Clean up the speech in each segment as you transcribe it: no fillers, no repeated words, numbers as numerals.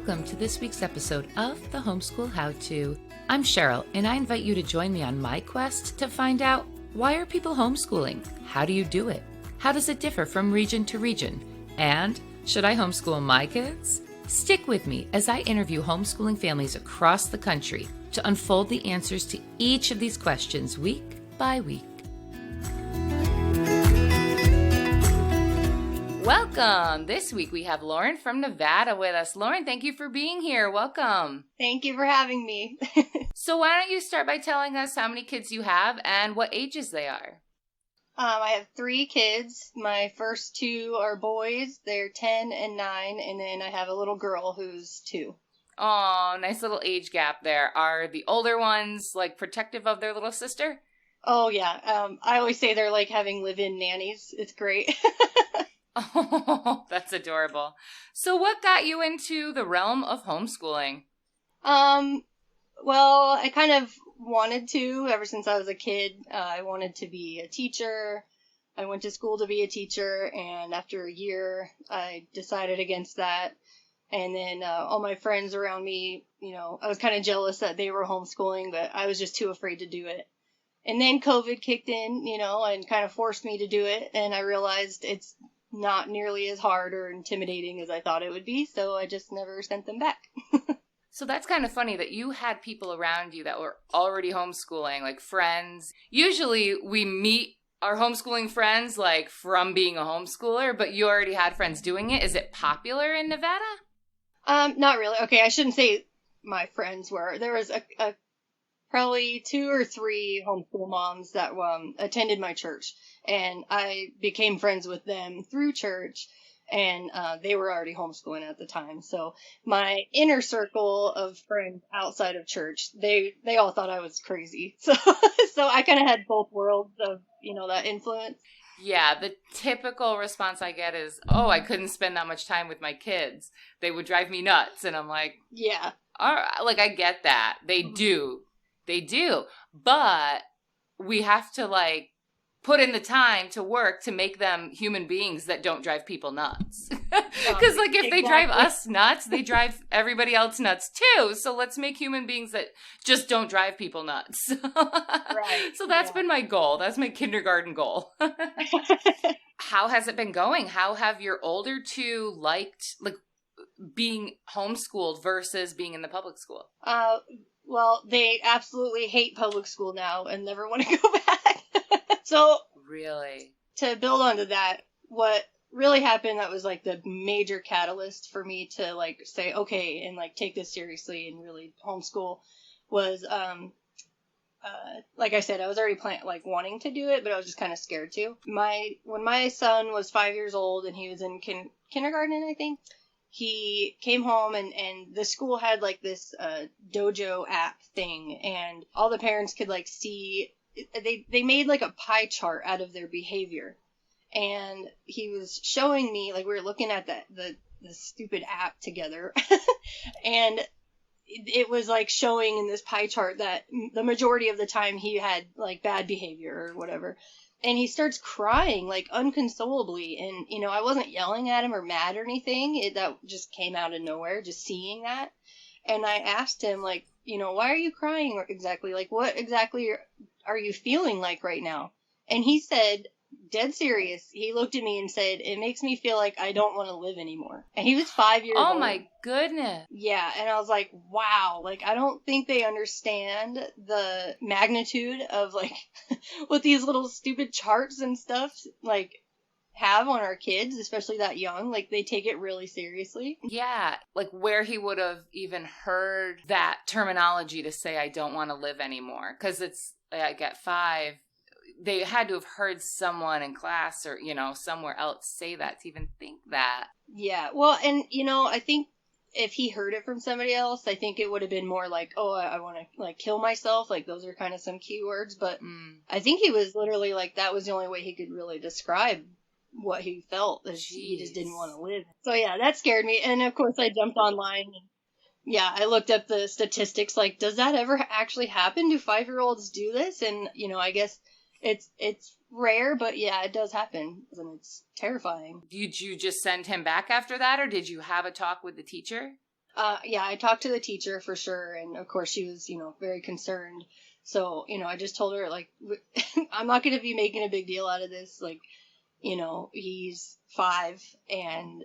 Welcome to this week's episode of the Homeschool How-To. I'm Cheryl, and I invite you to join me on my quest to find out, why are people homeschooling? How do you do it? How does it differ from region to region? And should I homeschool my kids? Stick with me as I interview homeschooling families across the country to unfold the answers to each of these questions week by week. Welcome! This week we have Lauren from Nevada with us. Lauren, thank you for being here. Welcome. Thank you for having me. So why don't you start by telling us how many kids you have and what ages they are? I have 3 kids. My first 2 are boys. They're 10 and 9. And then I have a little girl who's 2. Oh, nice little age gap there. Are the older ones like protective of their little sister? Oh, yeah. I always say they're like having live-in nannies. It's great. Oh, that's adorable. So what got you into the realm of homeschooling? Well, I kind of wanted to ever since I was a kid. I wanted to be a teacher. I went to school to be a teacher, and after a year, I decided against that. And then all my friends around me, I was kind of jealous that they were homeschooling, but I was just too afraid to do it. And then COVID kicked in, and kind of forced me to do it, and I realized it's not nearly as hard or intimidating as I thought it would be, so I just never sent them back. So that's kind of funny that you had people around you that were already homeschooling, like friends. Usually we meet our homeschooling friends like from being a homeschooler, but you already had friends doing it. Is it popular in Nevada? Not really. Okay, I shouldn't say my friends were. There was a probably 2 or 3 homeschool moms that attended my church, and I became friends with them through church, and they were already homeschooling at the time. So my inner circle of friends outside of church, they all thought I was crazy. So I kind of had both worlds of, that influence. Yeah, the typical response I get is, oh, I couldn't spend that much time with my kids. They would drive me nuts. And I'm like, yeah, all right, like I get that. They do. They do. But we have to put in the time to work to make them human beings that don't drive people nuts. Because if they drive us nuts, they drive everybody else nuts too. So let's make human beings that just don't drive people nuts. Right. So that's been my goal. That's my kindergarten goal. How has it been going? How have your older 2 liked being homeschooled versus being in the public school? Well, they absolutely hate public school now and never want to go back. So, really, to build onto that, what really happened that was the major catalyst for me to say okay and take this seriously and really homeschool was like I said, I was already wanting to do it, but I was just kind of scared to. When my son was 5 years old and he was in kindergarten, I think. He came home and the school had this dojo app thing, and all the parents could see, they made a pie chart out of their behavior. And he was showing me, we were looking at the stupid app together, and it was showing in this pie chart that the majority of the time he had bad behavior or whatever. And he starts crying, unconsolably. And, I wasn't yelling at him or mad or anything. That just came out of nowhere, just seeing that. And I asked him, why are you crying exactly? What exactly are you feeling right now? And he said, dead serious, he looked at me and said, it makes me feel like I don't want to live anymore. And he was 5 years old. Oh my goodness. Yeah, and I was like, wow, I don't think they understand the magnitude of what these little stupid charts and stuff have on our kids, especially that young. They take it really seriously. Yeah, where he would have even heard that terminology to say I don't want to live anymore, because it's at 5. They had to have heard someone in class or, somewhere else say that to even think that. Yeah. Well, and, I think if he heard it from somebody else, I think it would have been more oh, I want to, kill myself. Those are kind of some key words. But I think he was literally that was the only way he could really describe what he felt. He just didn't want to live. So, yeah, that scared me. And, of course, I jumped online and yeah, I looked up the statistics. Does that ever actually happen? Do 5-year-olds do this? And, I guess it's rare, but yeah, it does happen, and it's terrifying. Did you just send him back after that, or did you have a talk with the teacher? Yeah, I talked to the teacher for sure, and of course she was, very concerned. So, I just told her, like, I'm not going to be making a big deal out of this. Like, he's 5, and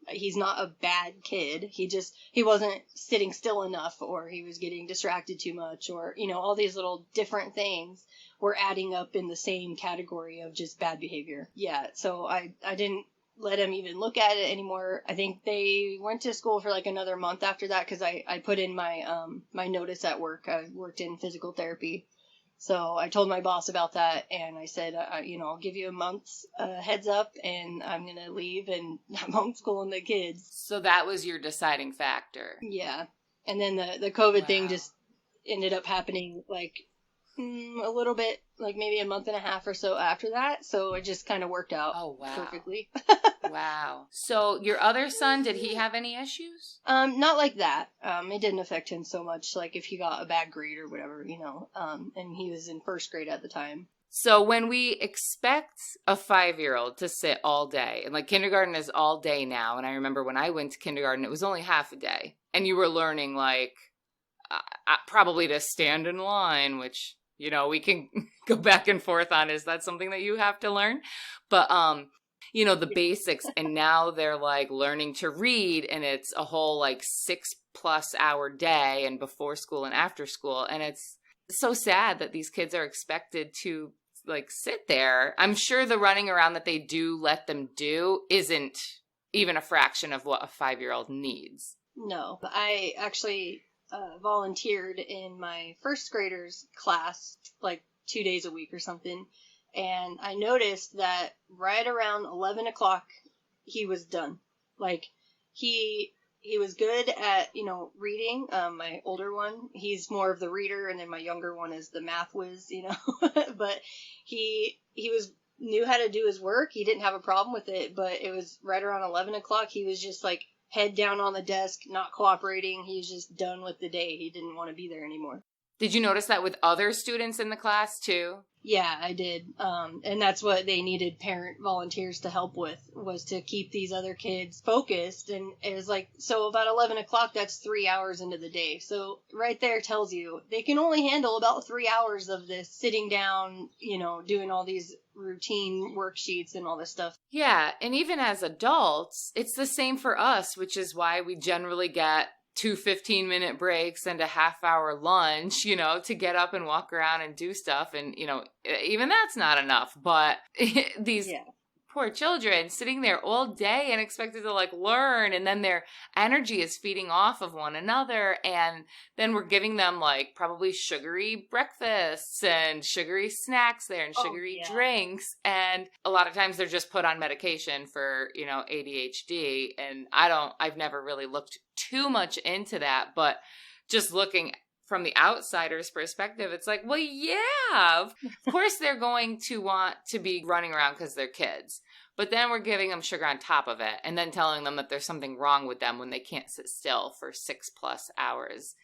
he's not a bad kid. He wasn't sitting still enough, or he was getting distracted too much, or, all these little different things were adding up in the same category of just bad behavior. Yeah, so I didn't let him even look at it anymore. I think they went to school for like another month after that, because I put in my my notice at work. I worked in physical therapy. So I told my boss about that, and I said, I'll give you a month's heads up, and I'm going to leave, and I'm homeschooling the kids. So that was your deciding factor. Yeah. And then the COVID thing just ended up happening like a little bit, like maybe a month and a half or so after that. So it just kind of worked out perfectly. Wow. So your other son, did he have any issues? Not like that. It didn't affect him so much, like if he got a bad grade or whatever, and he was in first grade at the time. So when we expect a 5-year-old to sit all day, and like kindergarten is all day now, and I remember when I went to kindergarten, it was only half a day, and you were learning like probably to stand in line, which, we can go back and forth on, is that something that you have to learn? But, the basics, and now they're like learning to read, and it's a whole like 6+ hour day, and before school and after school. And it's so sad that these kids are expected to like sit there. I'm sure the running around that they do let them do isn't even a fraction of what a 5-year-old needs. No, I actually volunteered in my first graders class like 2 days a week or something. And I noticed that right around 11 o'clock, he was done. Like, he was good at, reading. My older one, he's more of the reader, and then my younger one is the math whiz, But he knew how to do his work. He didn't have a problem with it, but it was right around 11 o'clock. He was just like head down on the desk, not cooperating. He was just done with the day. He didn't want to be there anymore. Did you notice that with other students in the class too? Yeah, I did. And that's what they needed parent volunteers to help with, was to keep these other kids focused. And it was like, so about 11 o'clock, that's 3 hours into the day. So right there tells you they can only handle about 3 hours of this sitting down, doing all these routine worksheets and all this stuff. Yeah. And even as adults, it's the same for us, which is why we generally get 2 15-minute breaks and a half-hour lunch, to get up and walk around and do stuff. And, even that's not enough. But these poor children sitting there all day and expected to like learn, and then their energy is feeding off of one another, and then we're giving them like probably sugary breakfasts and sugary snacks there and sugary drinks, and a lot of times they're just put on medication for ADHD. And I've never really looked too much into that, but just looking from the outsider's perspective, it's like, well, yeah, of course they're going to want to be running around because they're kids. But then we're giving them sugar on top of it, and then telling them that there's something wrong with them when they can't sit still for 6+ hours.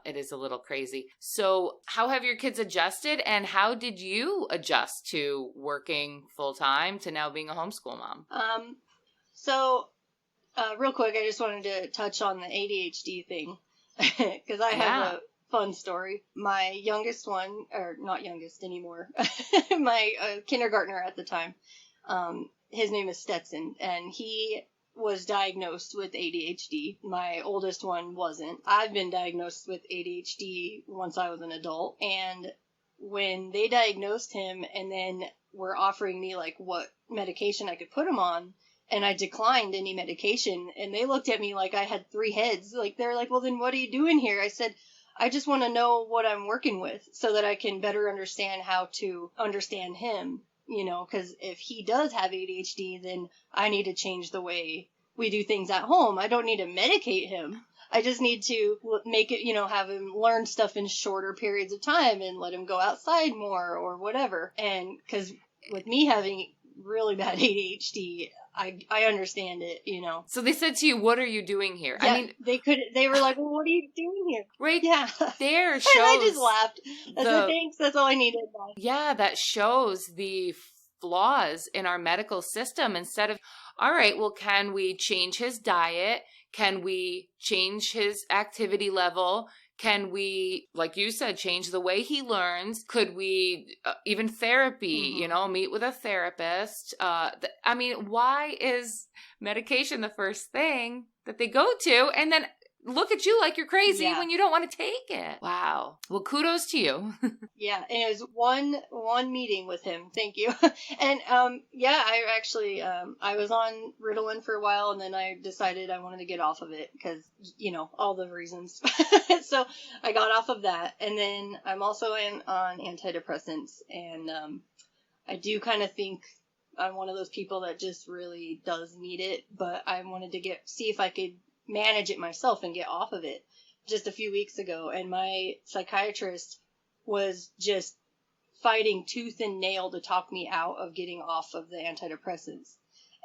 It is a little crazy. So how have your kids adjusted, and how did you adjust to working full-time to now being a homeschool mom? So real quick, I just wanted to touch on the ADHD thing, because I have a fun story. My youngest one, or not youngest anymore, my kindergartner at the time, his name is Stetson, and he was diagnosed with ADHD. My oldest one wasn't. I've been diagnosed with ADHD once I was an adult, and when they diagnosed him and then were offering me like what medication I could put him on, and I declined any medication, and they looked at me like I had 3 heads. Like, they're like, well, then what are you doing here? I said, I just want to know what I'm working with so that I can better understand how to understand him, because if he does have ADHD, then I need to change the way we do things at home. I don't need to medicate him. I just need to make it, have him learn stuff in shorter periods of time and let him go outside more or whatever. And because with me having really bad ADHD, I understand it, So they said to you, what are you doing here? Yeah, I mean, they were like, well, what are you doing here? Right yeah. there shows. And I just laughed. I said, thanks, that's all I needed. Yeah, that shows the flaws in our medical system instead of, all right, well, can we change his diet? Can we change his activity level? Can we, like you said, change the way he learns? Could we even therapy, meet with a therapist? I mean, why is medication the first thing that they go to and then look at you like you're crazy when you don't want to take it? Wow. Well, kudos to you. Yeah, and it was one meeting with him. Thank you. And I actually I was on Ritalin for a while, and then I decided I wanted to get off of it because all the reasons. So I got off of that, and then I'm also on antidepressants, and I do kind of think I'm one of those people that just really does need it, but I wanted to see if I could manage it myself and get off of it just a few weeks ago, and my psychiatrist was just fighting tooth and nail to talk me out of getting off of the antidepressants.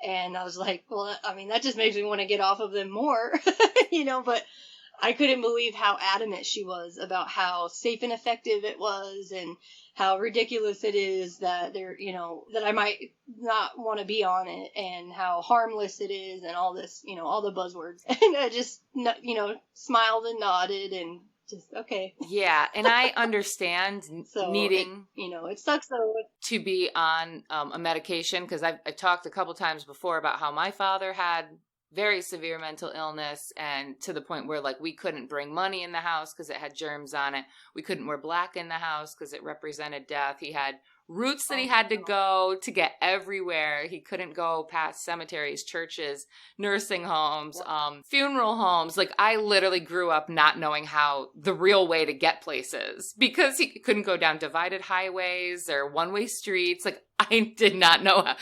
And I was like, well, I mean, that just makes me want to get off of them more, but I couldn't believe how adamant she was about how safe and effective it was and how ridiculous it is that that I might not want to be on it and how harmless it is and all this, all the buzzwords. And I just, smiled and nodded and just, okay. Yeah. And I understand needing, it sucks though. To be on a medication, because I've talked a couple times before about how my father had very severe mental illness, and to the point where we couldn't bring money in the house because it had germs on it. We couldn't wear black in the house because it represented death. He had routes that he had to go to get everywhere. He couldn't go past cemeteries, churches, nursing homes, funeral homes. I literally grew up not knowing how the real way to get places because he couldn't go down divided highways or one-way streets. I did not know how,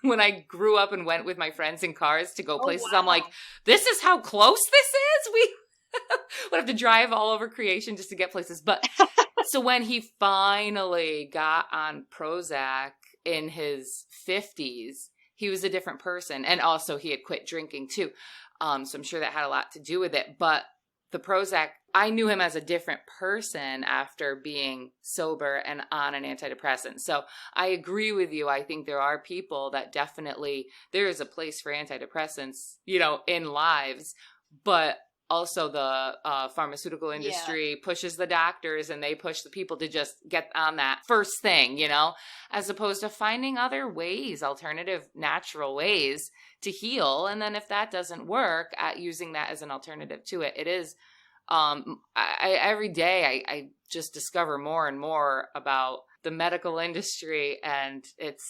when I grew up and went with my friends in cars to go places, I'm like, this is how close this is? We would have to drive all over creation just to get places. But so when he finally got on Prozac in his 50s, he was a different person. And also he had quit drinking too. So I'm sure that had a lot to do with it. But the Prozac, I knew him as a different person after being sober and on an antidepressant. So I agree with you. I think there are people that definitely, there is a place for antidepressants, in lives, but also the pharmaceutical industry pushes the doctors and they push the people to just get on that first thing, as opposed to finding other ways, alternative natural ways to heal. And then if that doesn't work, at using that as an alternative to it, it is, every day I just discover more and more about the medical industry, and it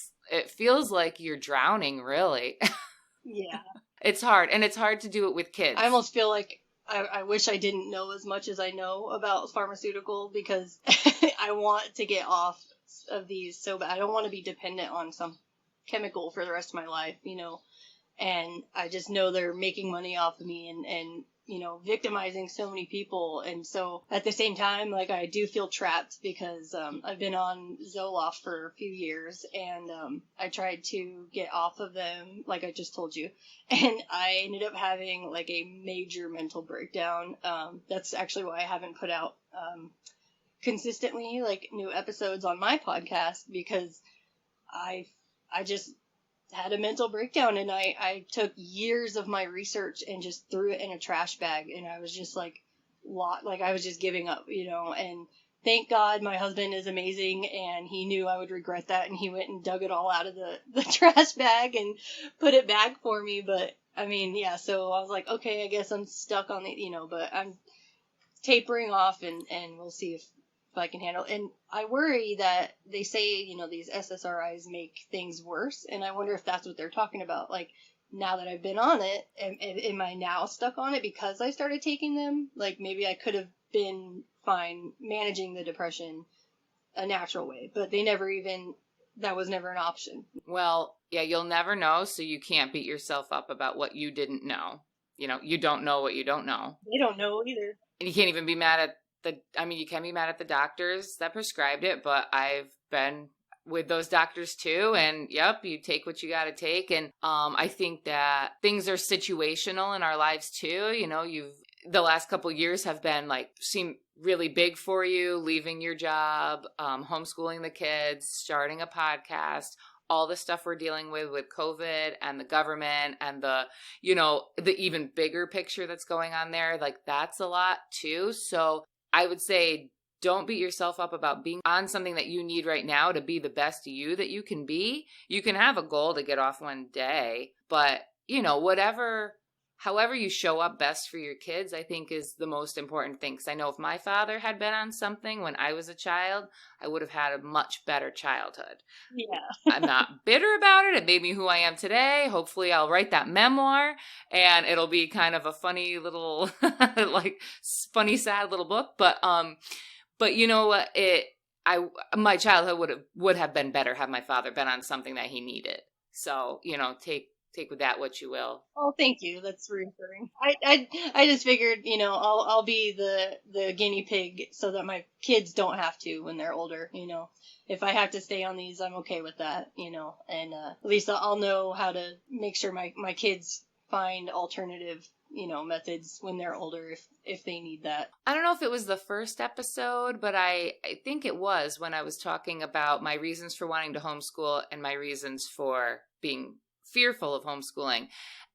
feels like you're drowning, really. Yeah. It's hard, and it's hard to do it with kids. I almost feel like I wish I didn't know as much as I know about pharmaceutical because I want to get off of these so bad. I don't want to be dependent on some chemical for the rest of my life, and I just know they're making money off of me and victimizing so many people. And so at the same time, I do feel trapped because I've been on Zoloft for a few years, and I tried to get off of them, like I just told you, and I ended up having a major mental breakdown. That's actually why I haven't put out consistently new episodes on my podcast, because I just had a mental breakdown, and I took years of my research and just threw it in a trash bag, and I was just I was just giving up, and thank God my husband is amazing, and he knew I would regret that, and he went and dug it all out of the trash bag and put it back for me. But I mean, yeah, so I was like, okay, I guess I'm stuck on but I'm tapering off, and we'll see if I can handle it. And I worry that they say, these SSRIs make things worse, and I wonder if that's what they're talking about. Now that I've been on it, am I now stuck on it because I started taking them? Maybe I could have been fine managing the depression a natural way, but that was never an option. Well, yeah, you'll never know, so you can't beat yourself up about what you didn't know. You don't know what you don't know. They don't know either. And you can't even be mad at you can be mad at the doctors that prescribed it, but I've been with those doctors too. And yep, you take what you got to take. And I think that things are situational in our lives too. the last couple years have been like, seem really big for you, leaving your job, homeschooling the kids, starting a podcast, all the stuff we're dealing with COVID and the government and the, the even bigger picture that's going on there. Like, that's a lot too. So I would say, don't beat yourself up about being on something that you need right now to be the best you that you can be. You can have a goal to get off one day, but however you show up best for your kids, I think is the most important thing. Because I know if my father had been on something when I was a child, I would have had a much better childhood. Yeah. I'm not bitter about it. It made me who I am today. Hopefully I'll write that memoir and it'll be kind of a funny little, like funny, sad little book. But you know what? My childhood would have been better had my father been on something that he needed. So, take with that what you will. Oh, thank you. That's reassuring. I just figured, I'll be the guinea pig so that my kids don't have to when they're older. If I have to stay on these, I'm okay with that. And at least I'll know how to make sure my kids find alternative methods when they're older if they need that. I don't know if it was the first episode, but I think it was when I was talking about my reasons for wanting to homeschool and my reasons for being fearful of homeschooling.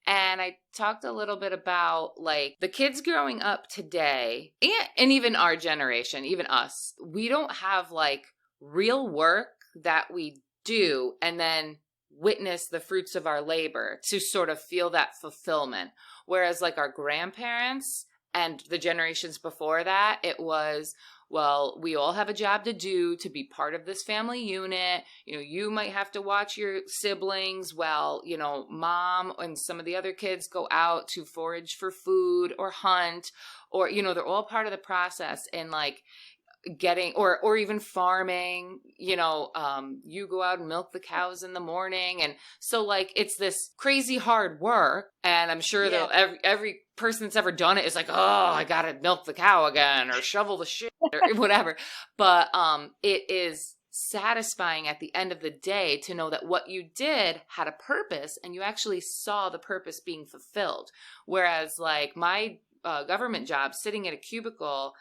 And I talked a little bit about like the kids growing up today and even our generation, even us, we don't have like real work that we do and then witness the fruits of our labor to sort of feel that fulfillment. Whereas like our grandparents and the generations before that, it was, well, we all have a job to do to be part of this family unit. You might have to watch your siblings while, mom and some of the other kids go out to forage for food or hunt or, they're all part of the process. And like, getting or even farming, you go out and milk the cows in the morning. And so like it's this crazy hard work. And I'm sure that every person that's ever done it is like, oh, I gotta milk the cow again or shovel the shit or whatever. But it is satisfying at the end of the day to know that what you did had a purpose and you actually saw the purpose being fulfilled. Whereas like my government job, sitting at a cubicle,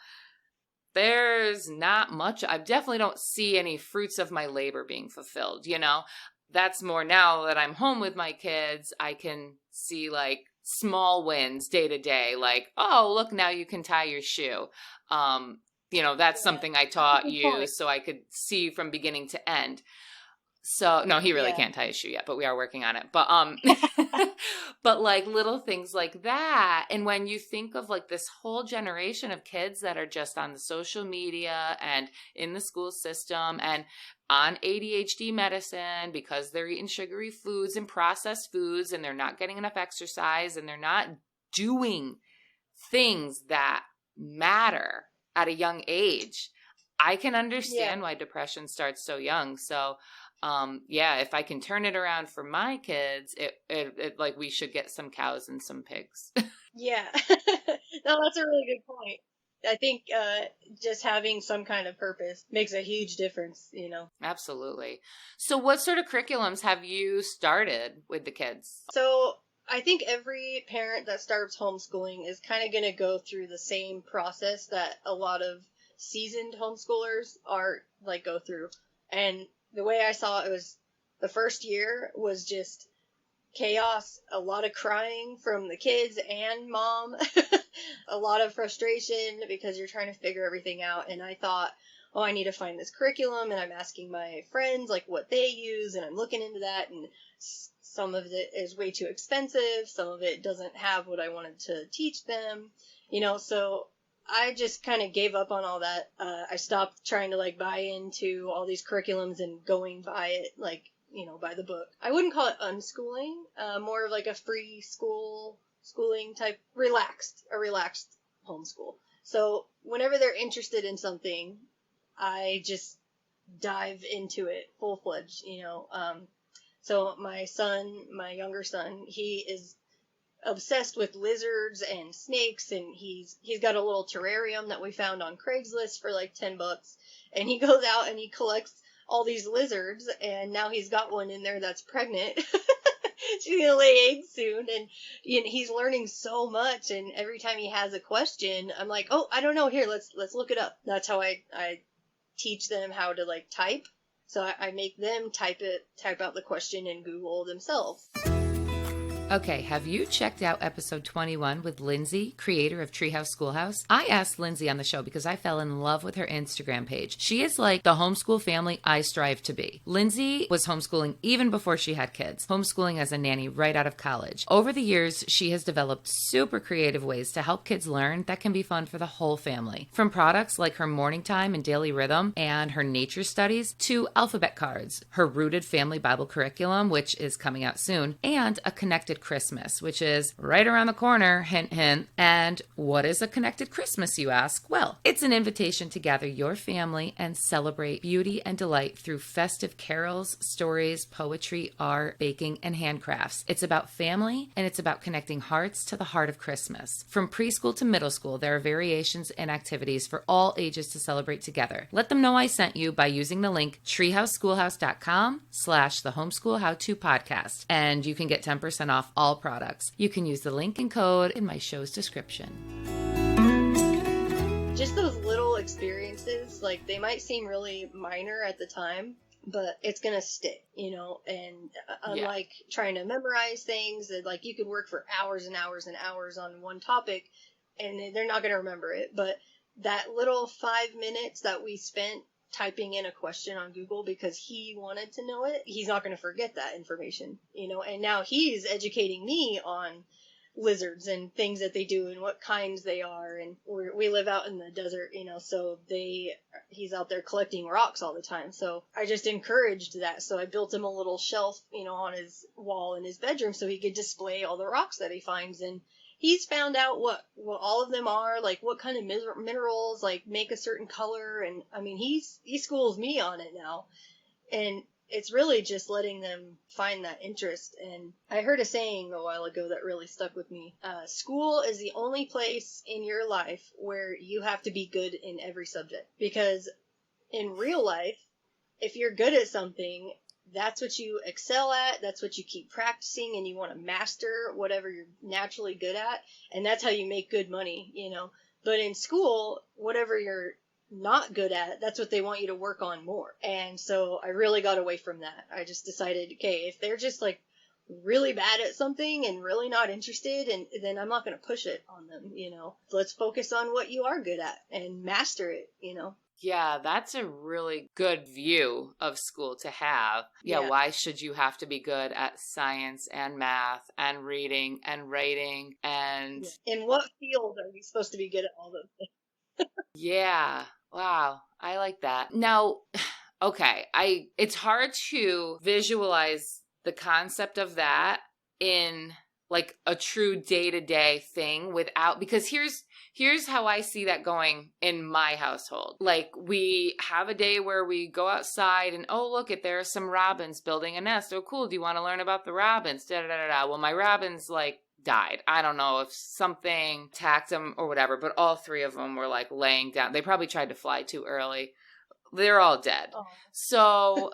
there's not much. I definitely don't see any fruits of my labor being fulfilled, That's more now that I'm home with my kids, I can see like small wins day to day, like, oh, look, now you can tie your shoe. That's something I taught you so I could see from beginning to end. So, no, he really can't tie his shoe yet, but we are working on it. But, but like little things like that. And when you think of like this whole generation of kids that are just on the social media and in the school system and on ADHD medicine because they're eating sugary foods and processed foods and they're not getting enough exercise and they're not doing things that matter at a young age, I can understand why depression starts so young. So, if I can turn it around for my kids, it like we should get some cows and some pigs. Yeah. No, that's a really good point. I think just having some kind of purpose makes a huge difference, Absolutely. So what sort of curriculums have you started with the kids? So I think every parent that starts homeschooling is kind of going to go through the same process that a lot of seasoned homeschoolers go through. And the way I saw it was the first year was just chaos, a lot of crying from the kids and mom, a lot of frustration because you're trying to figure everything out. And I thought, oh, I need to find this curriculum, and I'm asking my friends like what they use, and I'm looking into that, and some of it is way too expensive, some of it doesn't have what I wanted to teach them, so I just kind of gave up on all that. I stopped trying to buy into all these curriculums and going by it by the book. I wouldn't call it unschooling, more of like a free schooling type, a relaxed homeschool. So whenever they're interested in something, I just dive into it full-fledged, So my younger son, he is obsessed with lizards and snakes, and he's got a little terrarium that we found on Craigslist for $10, and he goes out and he collects all these lizards, and now he's got one in there that's pregnant. she's gonna lay eggs soon, and he's learning so much. And every time he has a question, I'm like, oh, I don't know. Here, let's look it up. That's how I teach them how to like type. So I make them type out the question in Google themselves. Okay, have you checked out episode 21 with Lindsay, creator of Treehouse Schoolhouse? I asked Lindsay on the show because I fell in love with her Instagram page. She is like the homeschool family I strive to be. Lindsay was homeschooling even before she had kids, homeschooling as a nanny right out of college. Over the years, she has developed super creative ways to help kids learn that can be fun for the whole family. From products like her morning time and daily rhythm and her nature studies to alphabet cards, her rooted family Bible curriculum, which is coming out soon, and a connected Christmas, which is right around the corner, hint, hint. And what is a connected Christmas, you ask? Well, it's an invitation to gather your family and celebrate beauty and delight through festive carols, stories, poetry, art, baking, and handcrafts. It's about family, and it's about connecting hearts to the heart of Christmas. From preschool to middle school, there are variations and activities for all ages to celebrate together. Let them know I sent you by using the link treehouseschoolhouse.com/the homeschool how-to podcast, and you can get 10% off all products. You can use the link and code in my show's description. Just those little experiences, like they might seem really minor at the time, but it's gonna stick, and unlike trying to memorize things that like you could work for hours and hours and hours on one topic and they're not gonna remember it, but that little 5 minutes that we spent typing in a question on Google because he wanted to know it, he's not going to forget that information, and now he's educating me on lizards and things that they do and what kinds they are. And we live out in the desert, so he's out there collecting rocks all the time. So I just encouraged that. So I built him a little shelf, on his wall in his bedroom so he could display all the rocks that he finds. And he's found out what all of them are, like what kind of minerals like make a certain color. And I mean, he schools me on it now. And it's really just letting them find that interest. And I heard a saying a while ago that really stuck with me. School is the only place in your life where you have to be good in every subject. Because in real life, if you're good at something, that's what you excel at, that's what you keep practicing, and you want to master whatever you're naturally good at, and that's how you make good money, But in school, whatever you're not good at, that's what they want you to work on more. And so I really got away from that. I just decided, okay, if they're just like really bad at something and really not interested, and then I'm not going to push it on them, Let's focus on what you are good at and master it, Yeah, that's a really good view of school to have. Yeah, why should you have to be good at science and math and reading and writing and... In what field are you supposed to be good at all those things? Yeah, wow, I like that. Now, okay, it's hard to visualize the concept of that in like a true day-to-day thing because here's how I see that going in my household. Like, we have a day where we go outside and, oh, look, there are some robins building a nest. Oh, cool. Do you want to learn about the robins? Da, da, da, da. Well, my robins, like, died. I don't know if something attacked them or whatever, but all three of them were, like, laying down. They probably tried to fly too early. They're all dead. Oh. So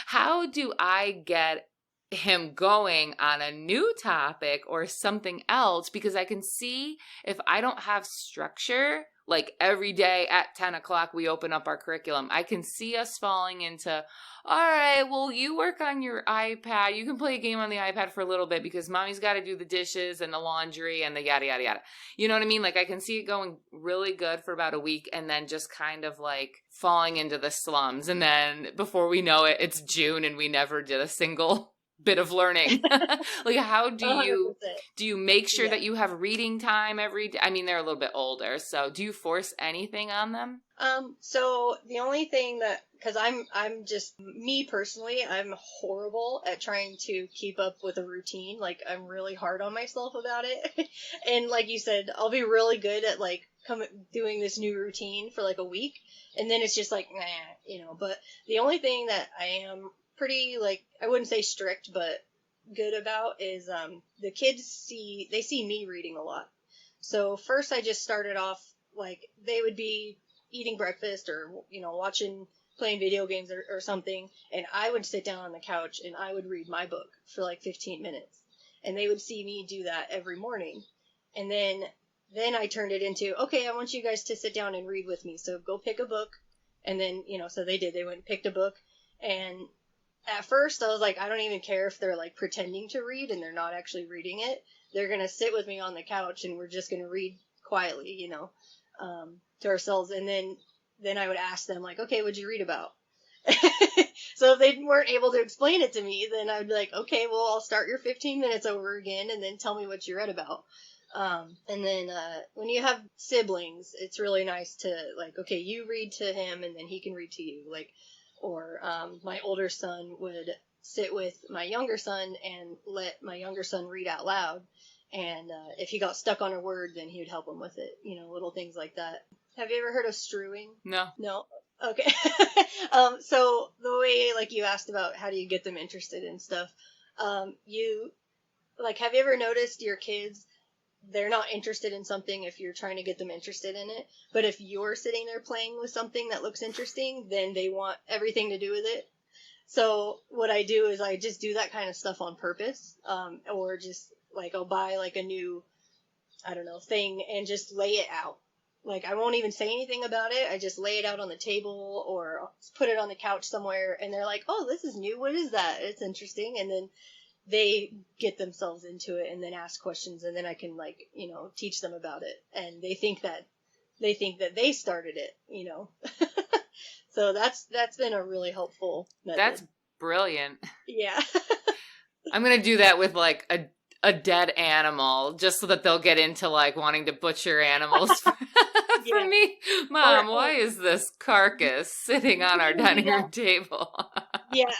how do I get him going on a new topic or something else? Because I can see if I don't have structure, like every day at 10 o'clock we open up our curriculum, I can see us falling into, all right, well, you work on your iPad. You can play a game on the iPad for a little bit because mommy's got to do the dishes and the laundry and the yada, yada, yada. You know what I mean? Like, I can see it going really good for about a week and then just kind of like falling into the slums. And then before we know it, it's June and we never did a single bit of learning. Like, how do you make sure that you have reading time every day? I mean, they're a little bit older, so do you force anything on them? So the only thing that, because I'm just, me personally, I'm horrible at trying to keep up with a routine. Like, I'm really hard on myself about it. And like you said, I'll be really good at like doing this new routine for like a week, and then it's just like, nah, but the only thing that I am pretty, like, I wouldn't say strict, but good about is the kids see me reading a lot. So first I just started off, like, they would be eating breakfast or, watching playing video games or something, and I would sit down on the couch and I would read my book for like 15 minutes. And they would see me do that every morning. And then I turned it into, okay, I want you guys to sit down and read with me. So go pick a book. And then, so they did. They went and picked a book. And at first I was like, I don't even care if they're like pretending to read and they're not actually reading it. They're going to sit with me on the couch and we're just going to read quietly, to ourselves. And then I would ask them like, okay, what'd you read about? So if they weren't able to explain it to me, then I'd be like, okay, well, I'll start your 15 minutes over again and then tell me what you read about. And then when you have siblings, it's really nice to like, okay, you read to him and then he can read to you. Like, or my older son would sit with my younger son and let my younger son read out loud. And if he got stuck on a word, then he would help him with it, little things like that. Have you ever heard of strewing? No. No? Okay. So the way, like, you asked about how do you get them interested in stuff, have you ever noticed your kids, they're not interested in something if you're trying to get them interested in it, but if you're sitting there playing with something that looks interesting, then they want everything to do with it. So what I do is I just do that kind of stuff on purpose, or just, like, I'll buy, like, a new, I don't know, thing and just lay it out. Like, I won't even say anything about it. I just lay it out on the table or I'll put it on the couch somewhere, and they're like, oh, this is new. What is that? It's interesting. And then they get themselves into it and then ask questions, and then I can, like, teach them about it. And they think that they started it, So that's been a really helpful method. That's brilliant. Yeah. I'm going to do that with, like, a dead animal, just so that they'll get into, like, wanting to butcher animals for Yeah. me. Mom, why is this carcass sitting on our dining room table? Yeah.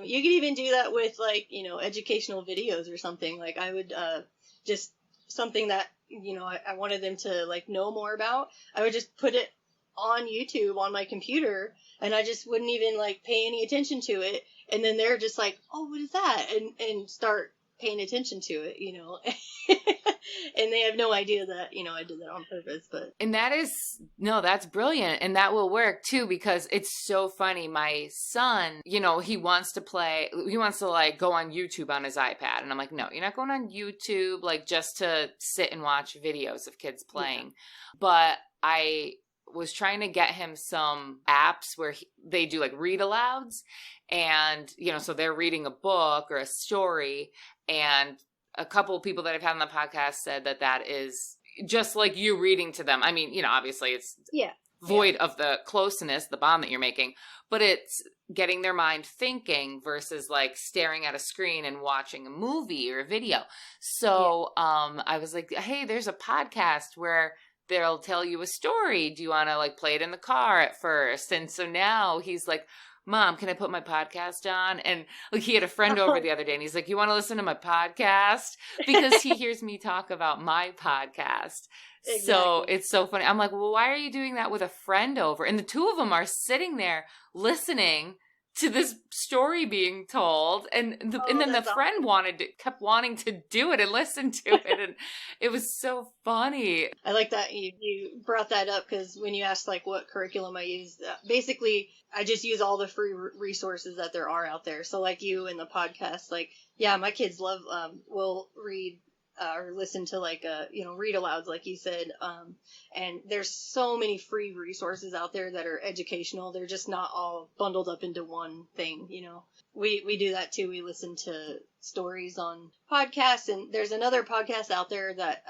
You could even do that with, like, educational videos or something. Like, I would just something that, I wanted them to, like, know more about. I would just put it on YouTube on my computer, and I just wouldn't even, like, pay any attention to it. And then they're just like, oh, what is that? And start paying attention to it, and they have no idea that, I did that on purpose. But And that's brilliant. And that will work too, because it's so funny. My son, he wants to like go on YouTube on his iPad. And I'm like, no, you're not going on YouTube, like, just to sit and watch videos of kids playing. Yeah. But I was trying to get him some apps where they do, like, read alouds, and, so they're reading a book or a story, and a couple of people that I've had on the podcast said that is just like you reading to them. I mean, obviously it's void of the closeness, the bond that you're making, but it's getting their mind thinking versus, like, staring at a screen and watching a movie or a video. So I was like, hey, there's a podcast where they'll tell you a story. Do you want to, like, play it in the car at first? And so now he's like, Mom, can I put my podcast on? And, like, he had a friend over the other day, and he's like, you want to listen to my podcast? Because he hears me talk about my podcast. Exactly. So it's so funny. I'm like, well, why are you doing that with a friend over? And the two of them are sitting there listening to this story being told, and then the friend kept wanting to do it and listen to it, and it was so funny. I like that you brought that up, because when you asked, like, what curriculum I use, basically I just use all the free resources that there are out there. So, like, you and the podcast, like, yeah, my kids will read or listen to, like, read alouds, like you said. And there's so many free resources out there that are educational. They're just not all bundled up into one thing, We do that too. We listen to stories on podcasts, and there's another podcast out there that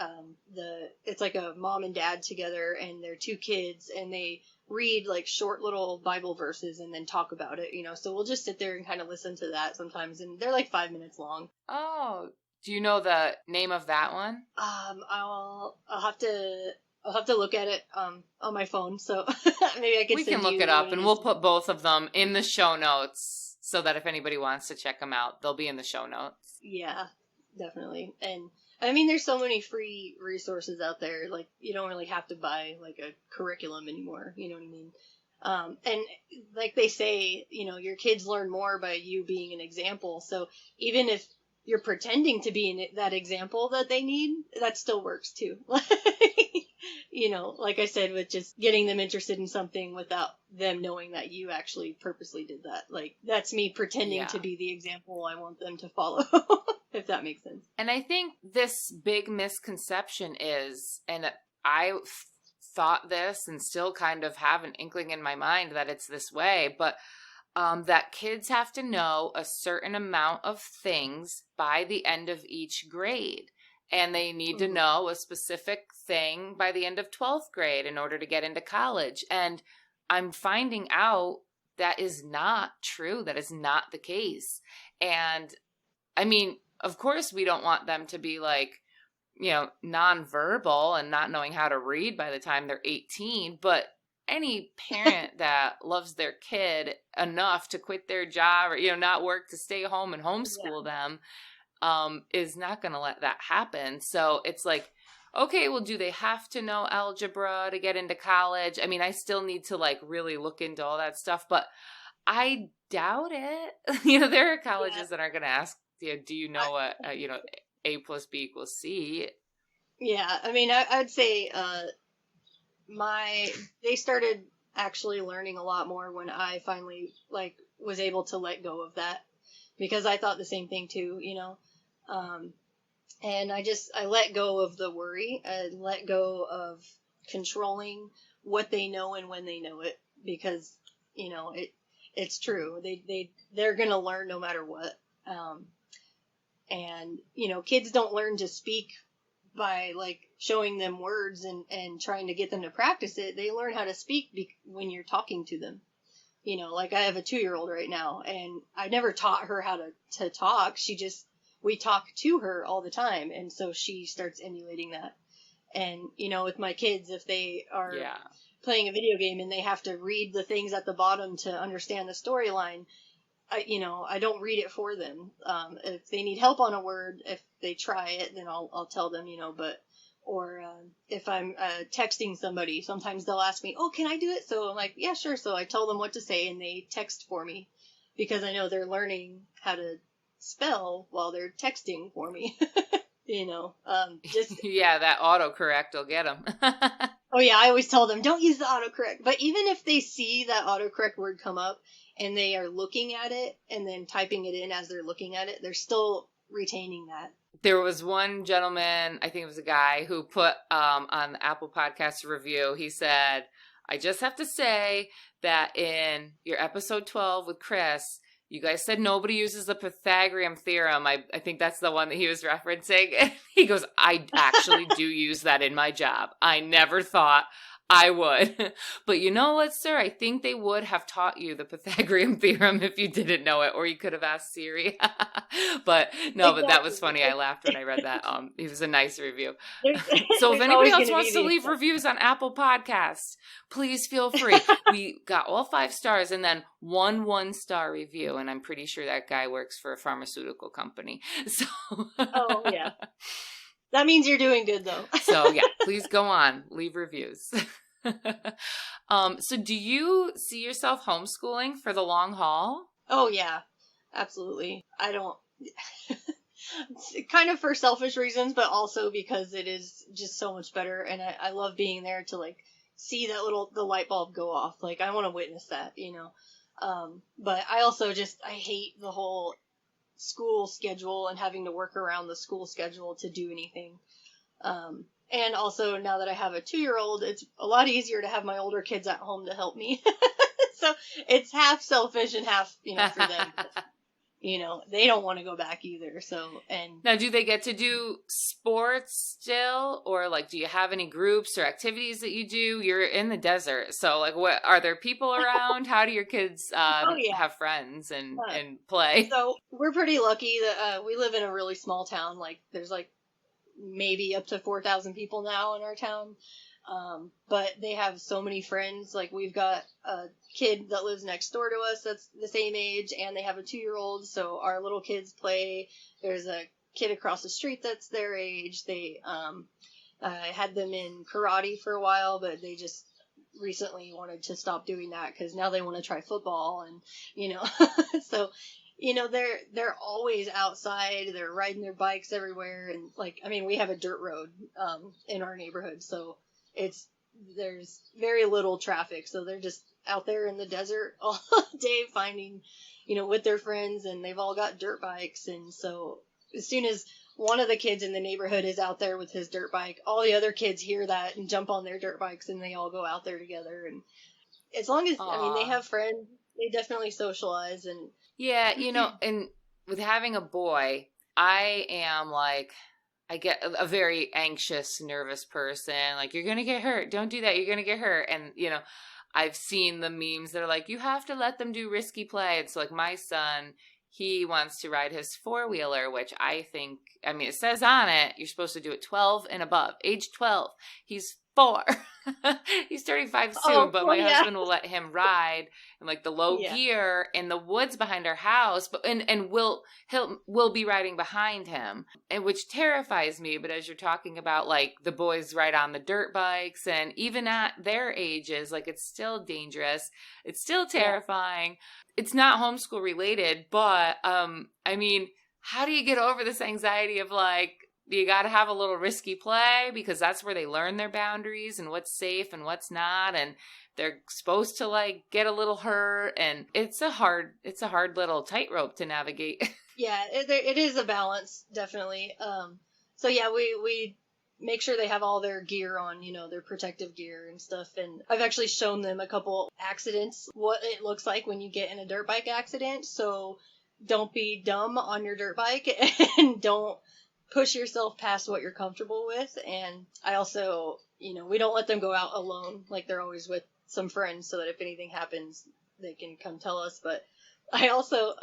it's like a mom and dad together, and they're two kids, and they read, like, short little Bible verses and then talk about it, So we'll just sit there and kind of listen to that sometimes, and they're like 5 minutes long. Oh, do you know the name of that one? I'll have to look at it on my phone, so maybe I can. We can look it up, and we'll put both of them in the show notes so that if anybody wants to check them out, they'll be in the show notes. Yeah, definitely. And I mean, there's so many free resources out there. Like, you don't really have to buy, like, a curriculum anymore. You know what I mean? And like they say, your kids learn more by you being an example. So even if you're pretending to be that example that they need, that still works too. like I said, with just getting them interested in something without them knowing that you actually purposely did that. Like, that's me pretending Yeah. to be the example I want them to follow, if that makes sense. And I think this big misconception is, and I thought this and still kind of have an inkling in my mind that it's this way, but that kids have to know a certain amount of things by the end of each grade. And they need to know a specific thing by the end of 12th grade in order to get into college. And I'm finding out that is not true. That is not the case. And I mean, of course, we don't want them to be like, nonverbal and not knowing how to read by the time they're 18. But any parent that loves their kid enough to quit their job or, not work to stay home and homeschool them, is not going to let that happen. So it's like, okay, well, do they have to know algebra to get into college? I mean, I still need to like really look into all that stuff, but I doubt it. There are colleges that aren't going to ask, do you know what, A plus B equals C? Yeah. I mean, I'd say, they started actually learning a lot more when I finally was able to let go of that, because I thought the same thing too, and I let go of the worry. I let go of controlling what they know and when they know it, because, it's true. They're going to learn no matter what. And, kids don't learn to speak by showing them words and trying to get them to practice it. They learn how to speak when you're talking to them. I have a 2-year-old right now, and I never taught her how to talk. We talk to her all the time. And so she starts emulating that. And, with my kids, if they are playing a video game and they have to read the things at the bottom to understand the storyline, I don't read it for them. If they need help on a word, if they try it, then I'll tell them, or if I'm texting somebody, sometimes they'll ask me, oh, can I do it? So I'm like, yeah, sure. So I tell them what to say and they text for me, because I know they're learning how to spell while they're texting for me. That autocorrect will get them. Oh yeah, I always tell them, don't use the autocorrect. But even if they see that autocorrect word come up and they are looking at it and then typing it in as they're looking at it, they're still retaining that. There was one gentleman, I think it was a guy, who put on the Apple Podcast review, he said, I just have to say that in your episode 12 with Chris, you guys said nobody uses the Pythagorean theorem. I think that's the one that he was referencing. He goes, I actually do use that in my job. I never thought I would. But you know what, sir? I think they would have taught you the Pythagorean theorem if you didn't know it, or you could have asked Siri. But no, exactly. But that was funny. I laughed when I read that. It was a nice review. So if anybody else wants to leave reviews on Apple Podcasts, please feel free. We got all 5 stars and then 1 1-star review. And I'm pretty sure that guy works for a pharmaceutical company. So oh, yeah. That means you're doing good, though. So, yeah, please go on. Leave reviews. So do you see yourself homeschooling for the long haul? Oh, yeah, absolutely. I don't... kind of for selfish reasons, but also because it is just so much better. And I love being there to, see the light bulb go off. I want to witness that, But I also I hate the whole school schedule and having to work around the school schedule to do anything. And also now that I have a 2-year-old, it's a lot easier to have my older kids at home to help me. So it's half selfish and half, for them. They don't want to go back either. So, and now, do they get to do sports still, or do you have any groups or activities that you do? You're in the desert, so what are there people around? How do your kids have friends and play? So we're pretty lucky that we live in a really small town. There's maybe up to 4,000 people now in our town. But they have so many friends. We've got a kid that lives next door to us that's the same age, and they have a 2-year-old, so our little kids play. There's a kid across the street that's their age. They I had them in karate for a while, but they just recently wanted to stop doing that because now they want to try football, and so they're always outside. They're riding their bikes everywhere, and we have a dirt road in our neighborhood, so there's very little traffic, so they're just out there in the desert all day finding, with their friends, and they've all got dirt bikes. And so as soon as one of the kids in the neighborhood is out there with his dirt bike, all the other kids hear that and jump on their dirt bikes, and they all go out there together. And as long as, they have friends, they definitely socialize. And yeah, and with having a boy, I am like, I get a very anxious, nervous person. Like, you're going to get hurt. Don't do that. You're going to get hurt. And, I've seen the memes that are like, you have to let them do risky play. It's like my son, he wants to ride his four-wheeler, which I think, it says on it, you're supposed to do it 12 and above. Age 12. He's 4. He's turning 5 soon, but my husband will let him ride in like the low gear in the woods behind our house, but and we'll be riding behind him, and which terrifies me. But as you're talking about, like, the boys ride on the dirt bikes, and even at their ages, like, it's still dangerous, it's still terrifying. It's not homeschool related, but how do you get over this anxiety of, like, you got to have a little risky play, because that's where they learn their boundaries and what's safe and what's not. And they're supposed to, like, get a little hurt. And it's a hard little tightrope to navigate. Yeah, it is a balance, definitely. So yeah, we make sure they have all their gear on, their protective gear and stuff. And I've actually shown them a couple accidents, what it looks like when you get in a dirt bike accident. So don't be dumb on your dirt bike, and don't push yourself past what you're comfortable with. And I also, we don't let them go out alone. Like, they're always with some friends, so that if anything happens, they can come tell us. But I also,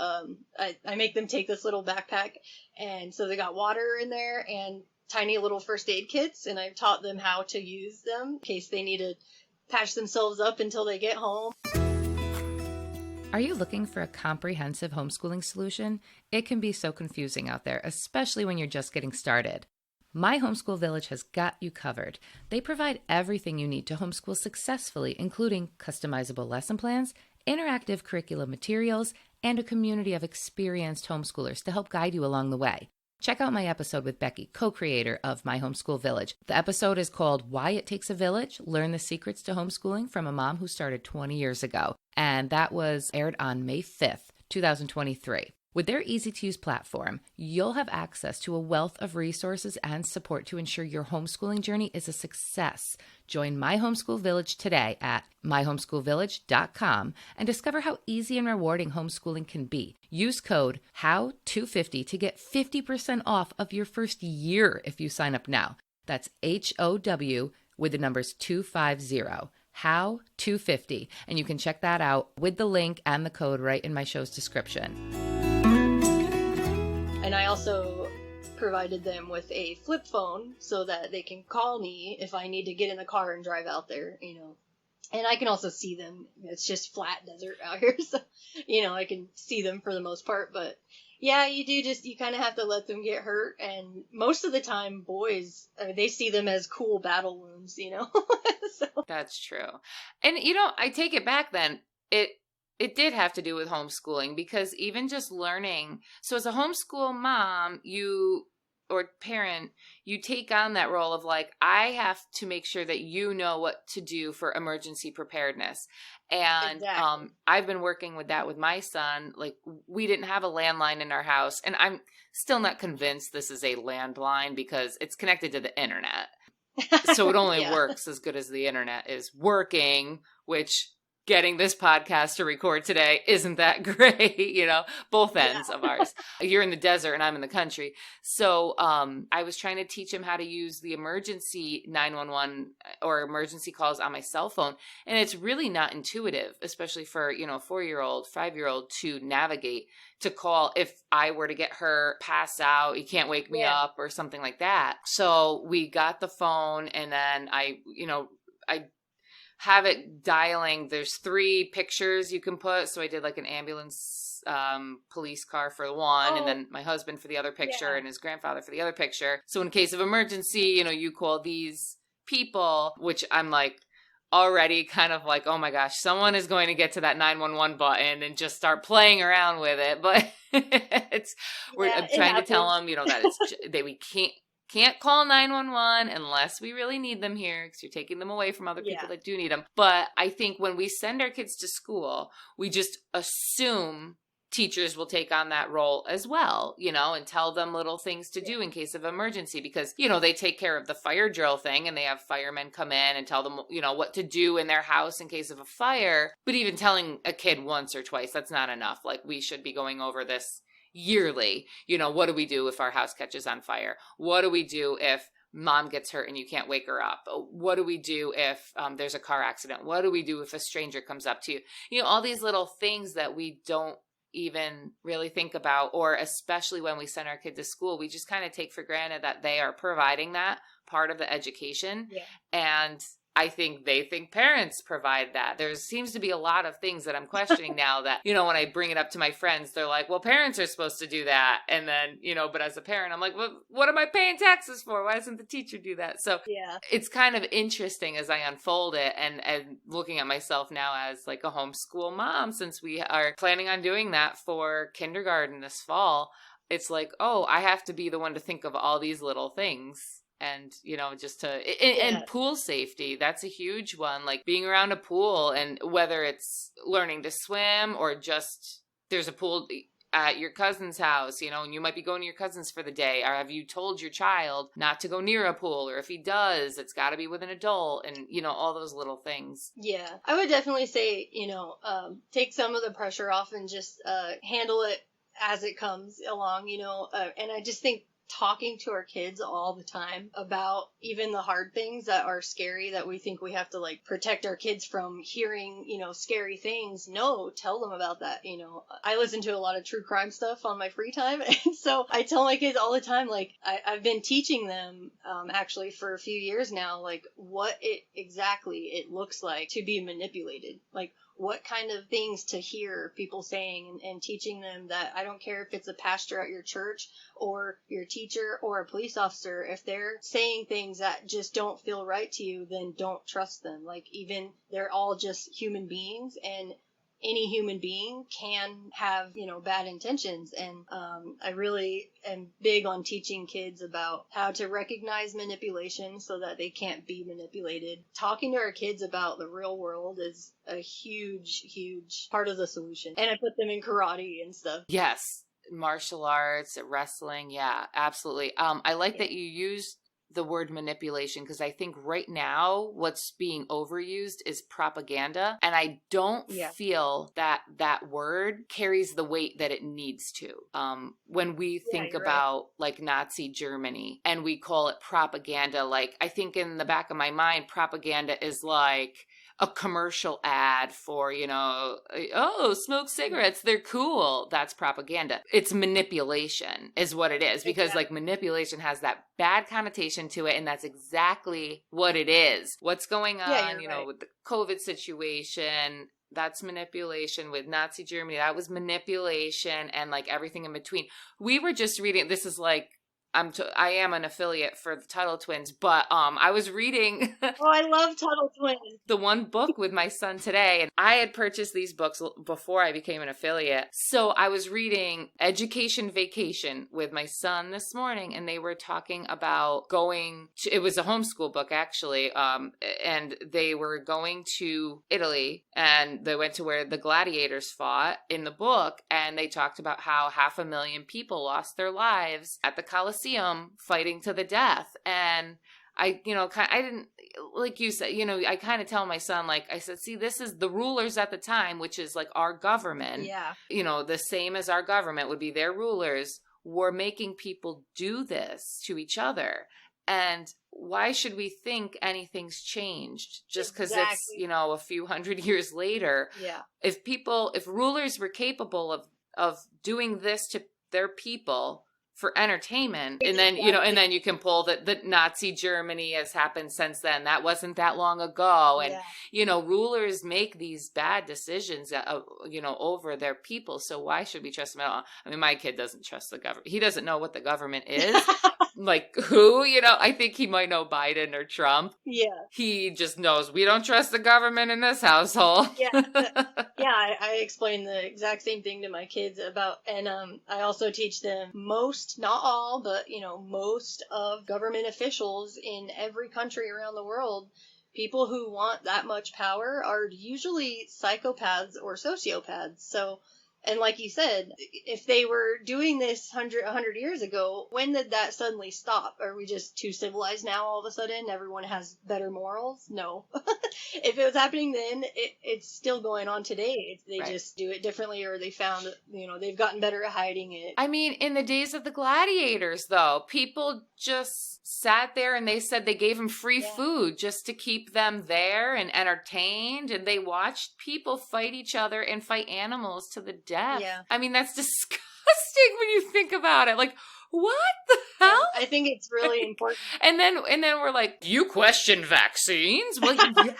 I make them take this little backpack, and so they got water in there and tiny little first aid kits, and I've taught them how to use them in case they need to patch themselves up until they get home. Are you looking for a comprehensive homeschooling solution? It can be so confusing out there, especially when you're just getting started. My Homeschool Village has got you covered. They provide everything you need to homeschool successfully, including customizable lesson plans, interactive curriculum materials, and a community of experienced homeschoolers to help guide you along the way. Check out my episode with Becky, co-creator of My Homeschool Village. The episode is called Why It Takes a Village, Learn the Secrets to Homeschooling from a Mom Who Started 20 Years Ago. And that was aired on May 5th, 2023. With their easy-to-use platform, you'll have access to a wealth of resources and support to ensure your homeschooling journey is a success. Join My Homeschool Village today at myhomeschoolvillage.com and discover how easy and rewarding homeschooling can be. Use code HOW250 to get 50% off of your first year if you sign up now. That's HOW with the numbers 250. HOW250. And you can check that out with the link and the code right in my show's description. And I also provided them with a flip phone so that they can call me if I need to get in the car and drive out there, And I can also see them. It's just flat desert out here, so, I can see them for the most part. But yeah, you kind of have to let them get hurt. And most of the time, boys, they see them as cool battle wounds, So. That's true. And, I take it back then. It did have to do with homeschooling, because even just learning. So as a homeschool mom, or parent, you take on that role of, like, I have to make sure that you know what to do for emergency preparedness. And exactly. I've been working with that with my son. Like, we didn't have a landline in our house, and I'm still not convinced this is a landline because it's connected to the internet. So it only works as good as the internet is working, which getting this podcast to record today isn't that great, both ends of ours. You're in the desert and I'm in the country. So I was trying to teach him how to use the emergency 911 or emergency calls on my cell phone. And it's really not intuitive, especially for, 4-year-old, 5-year-old to navigate, to call if I were to get hurt, pass out, you can't wake me up or something like that. So we got the phone, and then I have it dialing. There's 3 pictures you can put. So I did like an ambulance, police car for one, and then my husband for the other picture, and his grandfather for the other picture. So in case of emergency, you call these people, which I'm like already kind of like, oh my gosh, someone is going to get to that 911 button and just start playing around with it. But I'm trying to tell them, that we can't. Can't call 911 unless we really need them here because you're taking them away from other people that do need them. But I think when we send our kids to school, we just assume teachers will take on that role as well, and tell them little things to do in case of emergency because, they take care of the fire drill thing and they have firemen come in and tell them, what to do in their house in case of a fire. But even telling a kid once or twice, that's not enough. Like we should be going over this yearly. What do we do if our house catches on fire? What do we do if mom gets hurt and you can't wake her up? What do we do if there's a car accident? What do we do if a stranger comes up to you? All these little things that we don't even really think about, or especially when we send our kid to school, we just kind of take for granted that they are providing that part of the education. Yeah. And I think they think parents provide that. There seems to be a lot of things that I'm questioning now that, when I bring it up to my friends, they're like, well, parents are supposed to do that. And then, but as a parent, I'm like, well, what am I paying taxes for? Why doesn't the teacher do that? So it's kind of interesting as I unfold it and looking at myself now as like a homeschool mom, since we are planning on doing that for kindergarten this fall. It's like, oh, I have to be the one to think of all these little things. And, just and pool safety, that's a huge one. Like being around a pool, and whether it's learning to swim or just there's a pool at your cousin's house, and you might be going to your cousin's for the day. Or have you told your child not to go near a pool? Or if he does, it's got to be with an adult, and, all those little things. Yeah, I would definitely say, take some of the pressure off and just handle it as it comes along, and I just think talking to our kids all the time about even the hard things that are scary that we think we have to like protect our kids from hearing, scary things. No, tell them about that. I listen to a lot of true crime stuff on my free time. And so I tell my kids all the time, like I've been teaching them actually for a few years now, like what exactly it looks like to be manipulated. Like what kind of things to hear people saying and teaching them that I don't care if it's a pastor at your church or your teacher or a police officer, if they're saying things that just don't feel right to you, then don't trust them. Like even they're all just human beings, and any human being can have, bad intentions. And I really am big on teaching kids about how to recognize manipulation so that they can't be manipulated. Talking to our kids about the real world is a huge, huge part of the solution. And I put them in karate and stuff. Yes. Martial arts, wrestling. Yeah, absolutely. I like that you used the word manipulation, because I think right now what's being overused is propaganda, and I don't feel that that word carries the weight that it needs to. When we think about like Nazi Germany and we call it propaganda, like I think in the back of my mind, propaganda is like a commercial ad for, oh, smoke cigarettes, they're cool. That's propaganda. It's manipulation is what it is, because like manipulation has that bad connotation to it, and that's exactly what it is. What's going on, with the COVID situation, that's manipulation. With Nazi Germany, that was manipulation, and like everything in between. We were just reading, this is like, I am an affiliate for the Tuttle Twins, but I was reading oh, I love Tuttle Twins. The one book with my son today, and I had purchased these books before I became an affiliate. So I was reading Education Vacation with my son this morning, and they were talking about going to, it was a homeschool book actually, and they were going to Italy, and they went to where the gladiators fought in the book, and they talked about how 500,000 people lost their lives at the Colosseum fighting to the death. And I didn't, like you said, I kind of tell my son, like I said, see, this is the rulers at the time, which is like our government. Yeah. The same as our government would be their rulers, were making people do this to each other. And why should we think anything's changed just because it's, a few hundred years later? Yeah. If rulers were capable of doing this to their people for entertainment, and then and then you can pull the Nazi Germany has happened since then. That wasn't that long ago, and rulers make these bad decisions, over their people. So why should we trust them at all? I mean, my kid doesn't trust the government. He doesn't know what the government is. Like who? I think he might know Biden or Trump. Yeah. He just knows we don't trust the government in this household. I explain the exact same thing to my kids about, and I also teach them most most, not all, but, most of government officials in every country around the world, people who want that much power are usually psychopaths or sociopaths. So, and like you said, if they were doing this 100 years ago, when did that suddenly stop? Are we just too civilized now all of a sudden? Everyone has better morals? No. If it was happening then, it's still going on today. They Right. just do it differently, or they found, they've gotten better at hiding it. I mean, in the days of the gladiators, though, people just sat there and they said they gave them free food just to keep them there and entertained. And they watched people fight each other and fight animals to the death. Yeah. I mean, that's disgusting when you think about it. Like, what the hell? I think it's really important. And then we're like, you question vaccines? Well, yeah.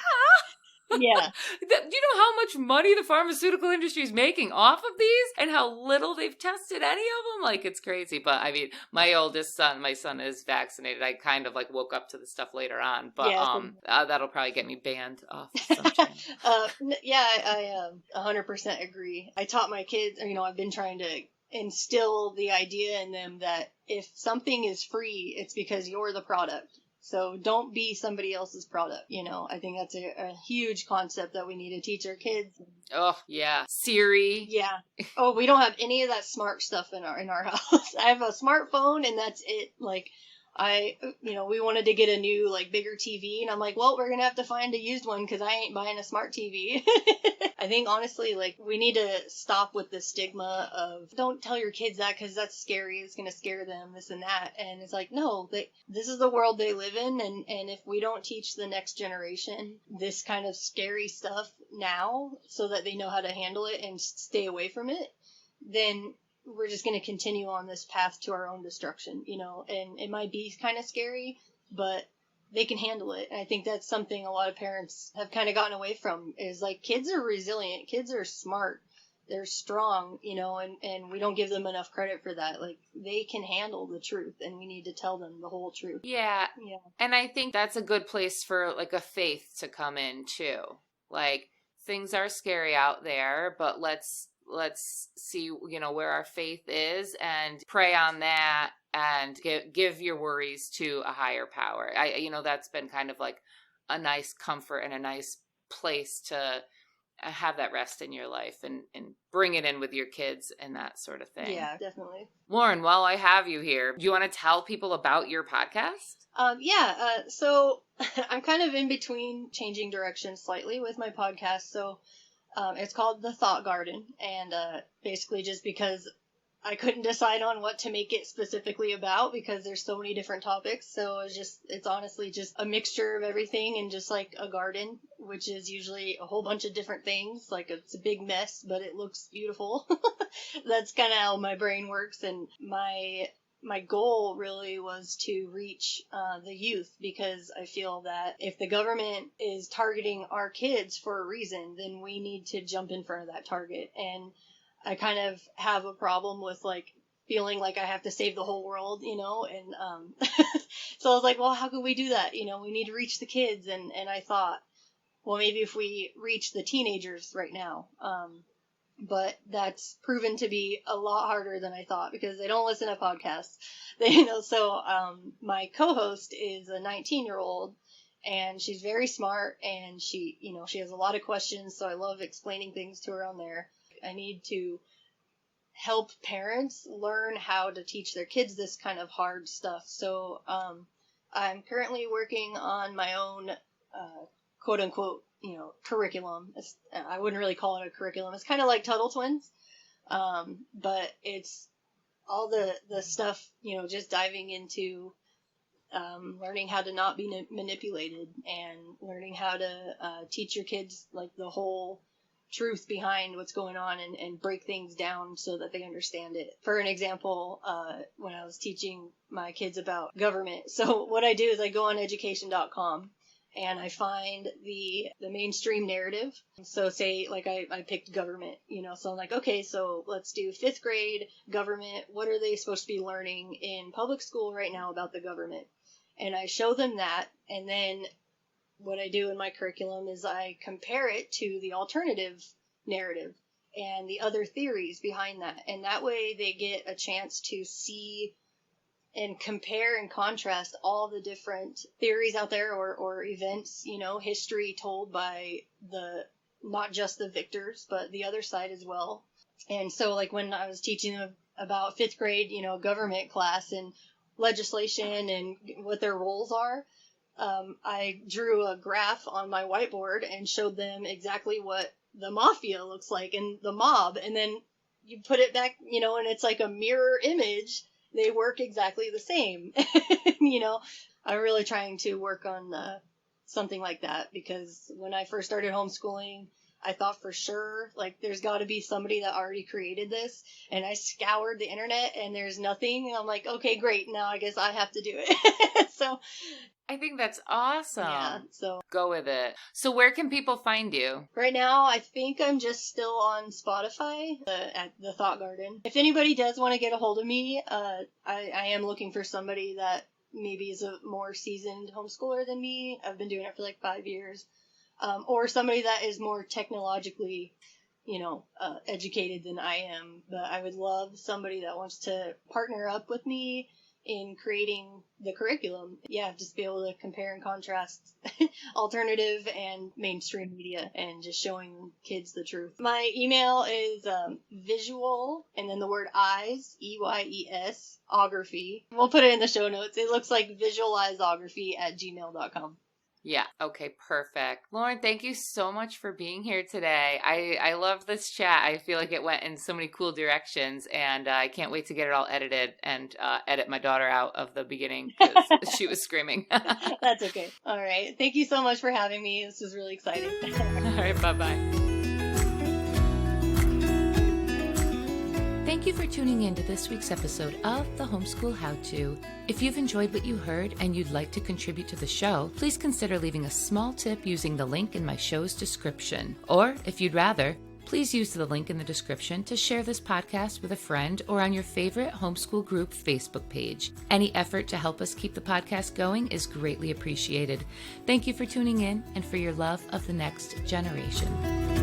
Yeah. Do you know how much money the pharmaceutical industry is making off of these and how little they've tested any of them? Like, it's crazy. But I mean, my son is vaccinated. I kind of like woke up to the stuff later on, but that'll probably get me banned off some channel. I 100% agree. I taught my kids, I've been trying to instill the idea in them that if something is free, it's because you're the product. So don't be somebody else's product. I think that's a huge concept that we need to teach our kids. Oh, yeah. Siri. Yeah. Oh, we don't have any of that smart stuff in our house. I have a smartphone and that's it. Like, we wanted to get a new, like, bigger TV, and I'm like, well, we're gonna have to find a used one because I ain't buying a smart TV. I think, honestly, like, we need to stop with the stigma of, don't tell your kids that because that's scary, it's gonna scare them, this and that. And it's like, no, this is the world they live in, and if we don't teach the next generation this kind of scary stuff now so that they know how to handle it and stay away from it, then we're just going to continue on this path to our own destruction, and it might be kind of scary, but they can handle it. And I think that's something a lot of parents have kind of gotten away from, is like, kids are resilient, kids are smart, they're strong, and we don't give them enough credit for that. Like, they can handle the truth, and we need to tell them the whole truth. Yeah. And I think that's a good place for like a faith to come in too. Like, things are scary out there, but let's see, where our faith is and pray on that and give your worries to a higher power. That's been kind of like a nice comfort and a nice place to have that rest in your life and bring it in with your kids and that sort of thing. Yeah, definitely. Lauren, while I have you here, do you want to tell people about your podcast? So I'm kind of in between changing directions slightly with my podcast. So it's called The Thought Garden, and basically just because I couldn't decide on what to make it specifically about because there's so many different topics. So it's honestly just a mixture of everything and just like a garden, which is usually a whole bunch of different things. Like, it's a big mess, but it looks beautiful. That's kind of how my brain works. And my goal really was to reach the youth, because I feel that if the government is targeting our kids for a reason, then we need to jump in front of that target. And I kind of have a problem with, like, feeling like I have to save the whole world, and so I was like, well, how can we do that? We need to reach the kids. And I thought, well, maybe if we reach the teenagers right now. But that's proven to be a lot harder than I thought, because they don't listen to podcasts. My co-host is a 19-year-old, and she's very smart, and she has a lot of questions, so I love explaining things to her on there. I need to help parents learn how to teach their kids this kind of hard stuff. So I'm currently working on my own quote unquote curriculum. I wouldn't really call it a curriculum. It's kind of like Tuttle Twins, but it's all the stuff, just diving into learning how to not be manipulated, and learning how to teach your kids, like, the whole truth behind what's going on, and break things down so that they understand it. For an example, when I was teaching my kids about government, so what I do is I go on education.com and I find the mainstream narrative. So say, like, I picked government, so I'm like, okay, so let's do 5th grade government. What are they supposed to be learning in public school right now about the government? And I show them that, and then what I do in my curriculum is I compare it to the alternative narrative. and the other theories behind that. And that way they get a chance to see and compare and contrast all the different theories out there, or events, history told by not just the victors, but the other side as well. And so like when I was teaching them about 5th grade, government class and legislation and what their roles are, I drew a graph on my whiteboard and showed them exactly what the mafia looks like and the mob. And then you put it back, and it's like a mirror image. They work exactly the same. I'm really trying to work on something like that, because when I first started homeschooling, I thought for sure, like, there's got to be somebody that already created this. And I scoured the internet and there's nothing. And I'm like, okay, great. Now I guess I have to do it. So I think that's awesome. yeah, so go with it. So where can people find you? right now, I think I'm just still on Spotify at the Thought Garden. If anybody does want to get a hold of me, I am looking for somebody that maybe is a more seasoned homeschooler than me. I've been doing it for like 5 years. Or somebody that is more technologically, educated than I am. But I would love somebody that wants to partner up with me in creating the curriculum. Yeah, just be able to compare and contrast alternative and mainstream media and just showing kids the truth. My email is visual and then the word eyes, EYES, ography. We'll put it in the show notes. It looks like visualizeography@gmail.com. Yeah. Okay. Perfect. Lauren, thank you so much for being here today. I love this chat. I feel like it went in so many cool directions, and I can't wait to get it all edited and edit my daughter out of the beginning because she was screaming. That's okay. All right. Thank you so much for having me. This was really exciting. All right. Bye-bye. Thank you for tuning in to this week's episode of The Homeschool How-To. If you've enjoyed what you heard and you'd like to contribute to the show, please consider leaving a small tip using the link in my show's description. Or, if you'd rather, please use the link in the description to share this podcast with a friend or on your favorite homeschool group Facebook page. Any effort to help us keep the podcast going is greatly appreciated. Thank you for tuning in and for your love of the next generation.